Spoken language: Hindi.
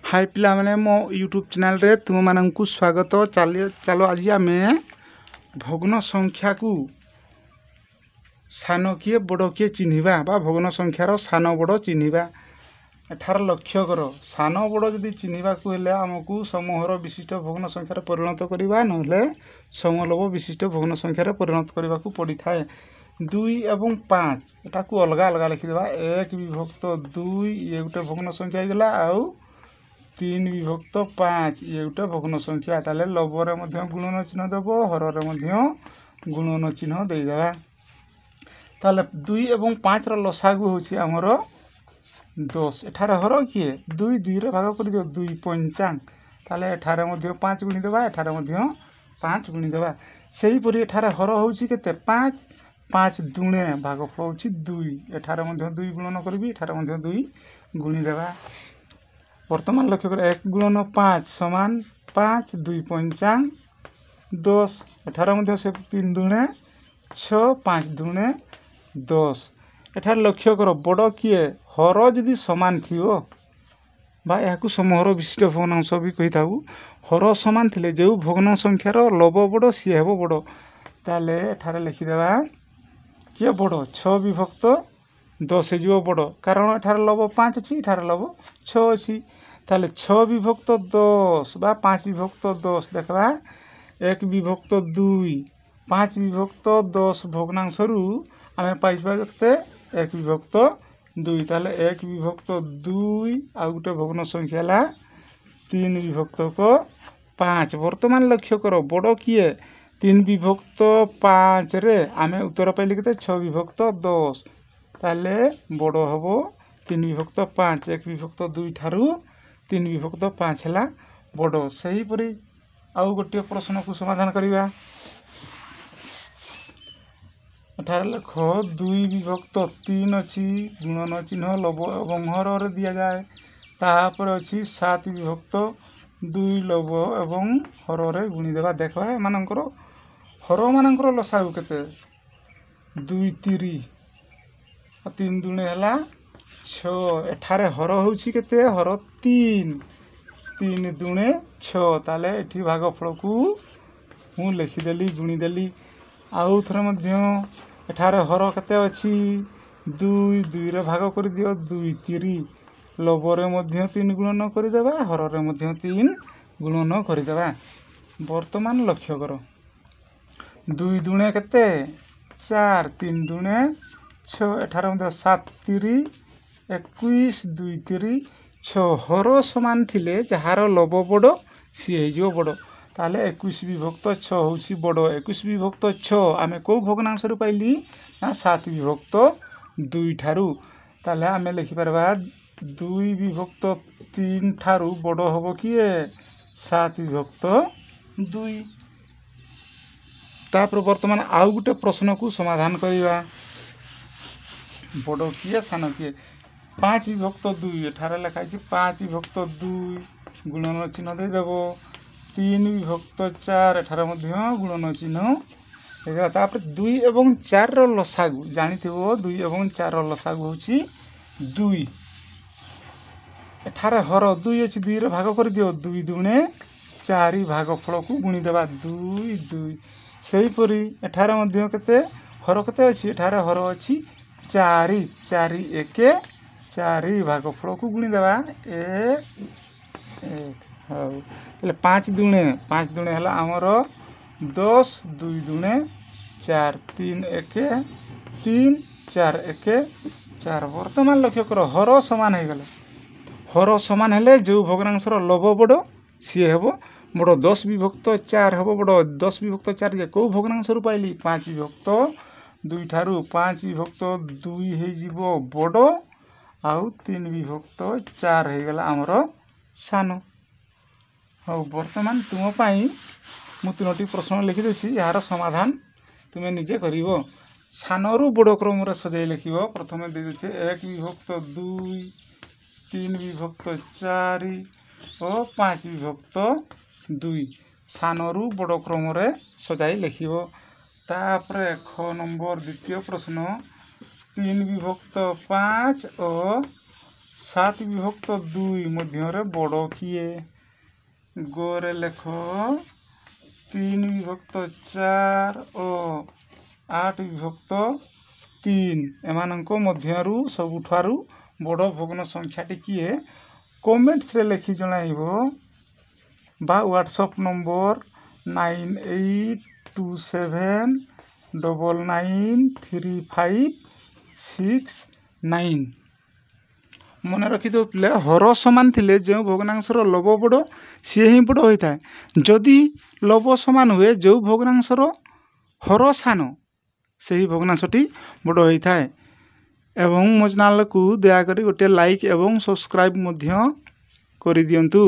हाय पिला माने मो यूट्यूब चैनल रे तुम माननकु स्वागत। चलो आज आम भग्न संख्या को सान किए बड़ किए चिन्हवा बा भग्न संख्यार सान बड़ चिन्हवा। एठार लक्ष्य कर सान बड़ जदि चिन्हवा को हेले आमको समूहर विशिष्ट भग्न संख्यार परिणत करवा ना समलव विशिष्ट भग्न संख्यार परिणत करने को पड़ी थाए। 2 एवं 5 एटा को अलग अलग लिखिदेवा। 1 विभक्त 2 ये गोटे भग्न संख्या होगा आउ 3 विभक्त 5 ये गोटे भग्न संख्या। ताले लबर गुणन चिन्ह देव हर गुणन चिन्ह देदेवा। ताले 2 एवं 5 लसागु होची आमर 10। एठार हर किए 2 2 रे भाग कर दियो 2 पंचांग। ताले एठार 5 गुणी देवा एठार 5 गुणी देवा। सेही परि एठार हर होची केते 5 5 दुणे भागफल होची 2। एठार 2 गुणन करबी एठार 2 गुणी देवा। वर्तमान लक्ष्य कर 1 गुणन 5 समान 5 2 पंचांग 10। एठार से 3 दुणे 6 5 दुणे 10। एठार लक्ष्य कर बड़ किए हर जदि समान थियो बा याकू समूहर विशिष्ट भग्नांश भी कही थाऊ। हर समान थिले जो भग्न संख्यार लब बड़ सी हेबो बड़। ताले एठार लिखिदेवा किए बड़ 6 विभक्त 10 हो बड़ कारण एठार लब 5 अच्छी एठार लब 6 अच्छी। ताले 6 विभक्त 10 बा 5 विभक्त 10 देखा 1 विभक्त 2 5 विभक्त 10 भग्नांश रु आम पाइबा 1 विभक्त 2। ताले 1 विभक्त 2 आ गोटे भग्न संख्या है 3 विभक्त 5। वर्तमान लक्ष्य कर बड़ किए 3 विभक्त 5 रे आम उत्तर पाइले के 6 विभक्त 10। ताले बड़ हम 3 विभक्त 5 1 विभक्त 2 ठारू 3 विभक्त 5 है बड़। सही परी आउ गोटे प्रश्न को समाधान करवा। एठार लेख 2 विभक्त 3 अच्छी गुणन चिन्ह लब एवं हर दि जाए। तापर अच्छी 7 विभक्त 2 लब एवं हर गुणी देवा। देखा एमानकर हर मानकर लसागु केते 2 3 3 दुणे है 6। एठारे हर होची केते हर 3 3 दुणे 6। ताले एठी भागफल को मु लिखिदेली गुणीदेली। आउ थरे मध्य एठार हर केते अछि 2 2 रे भाग कर दियो 2 3 लबरे मध्य 3 गुणन कर देबा हर रे मध्य 3 गुणन कर देबा। वर्तमान लक्ष्य कर 2 दुणे केते 4 3 दुणे 6। एठार मध्य 7 3 21 2 3 6 हर समान थिले जहार लब बड़ सी हो बड़। ताले 21 विभक्त 6 होची बड़। 21 विभक्त 6 आमे को भग्नांश रु पाइली ना 7 विभक्त 2 ठारू। ताले आमे लिखि परबा 2 विभक्त 3 ठारू बड़ हबो किए 7 विभक्त 2। तापर वर्तमान आउ गुटे प्रश्न को समाधान करवा। बड़ किए सान किए 5 विभक्त 2 एठार लिखाई 5 विभक्त 2 गुणन चिन्ह दे देबो। 3 विभक्त 4 एठार गुणन चिन्ह देदेबा। तापर 2 एवं 4 रो लसागु जानि थिबो 2 एवं 4 रो लसागु होची 2। एठार हर 2 अछि 2 रे भाग कर दियो 2 दुणे 4 भागफल को गुणी देबा 2 2। सेही परी एठार मध्य केते हर केते अछि एठार हर अछि 4 4 1 4 भागफल को गुणी देबा 1 1 हाउ। 5 दुणे है आमर 10 2 दुणे 4 3 1 3 4 1 4। वर्तमान लक्ष्य कर हर समान हो गले हर समान हेले जो भग्नांशर लब बड़ सी हेबो बड़। 10 विभक्त 4 हेबो बड़ 10 विभक्त 4 जे को भग्नांश रु पाइली 5 विभक्त 2 ठारू 5 विभक्त 2 हे जिवो बड़ आउ 3 विभक्त 4 हो गला आमर सान। हाँ वर्तमान तुम मु 3टी प्रश्न लिखि देछि यार समाधान तुम्हें निजे करिवो। सानरू बड़ क्रम रे सजाई लिखिवो। प्रथमे दे देछि 1 विभक्त 2 3 विभक्त 4 और 5 विभक्त 2 सानरू बड़ क्रम रे सजाई लिखिवो। तापरे ख नंबर द्वितीय प्रश्न 3 विभक्त 5 और 7 ବିଭକ୍ତ 2 ମଧ୍ୟରେ ବଡ଼ କିଏ? ଗରେ ଲେଖ 3 ବିଭକ୍ତ 4 ଓ 8 ବିଭକ୍ତ 3 ଏମାନଙ୍କ ମଧ୍ୟରୁ ସବୁଠାରୁ ବଡ଼ ଭଗ୍ନ ସଂଖ୍ୟାଟି କିଏ? କମେଣ୍ଟସରେ ଲେଖି ଜଣାଇବ ବା ହ୍ୱାଟ୍ସଆପ୍ ନମ୍ବର 9827993569 ମନେ ରଖିଥିବ ପିଲେ ହର ସମାନ ଥିଲେ ଯେଉଁ ଭଗ୍ନାଂଶର ଲବ ବଡ଼ ସିଏ ହିଁ ବଡ଼ ହୋଇଥାଏ। ଯଦି ଲବ ସମାନ ହୁଏ ଯେଉଁ ଭଗ୍ନାଂଶର ହର ସାନ ସେହି ଭଗ୍ନାଂଶଟି ବଡ଼ ହୋଇଥାଏ। ଏବଂ ମୋ ଚ୍ୟାନେଲକୁ ଦୟାକରି ଗୋଟିଏ ଲାଇକ୍ ଏବଂ ସବସ୍କ୍ରାଇବ୍ ମଧ୍ୟ କରିଦିଅନ୍ତୁ।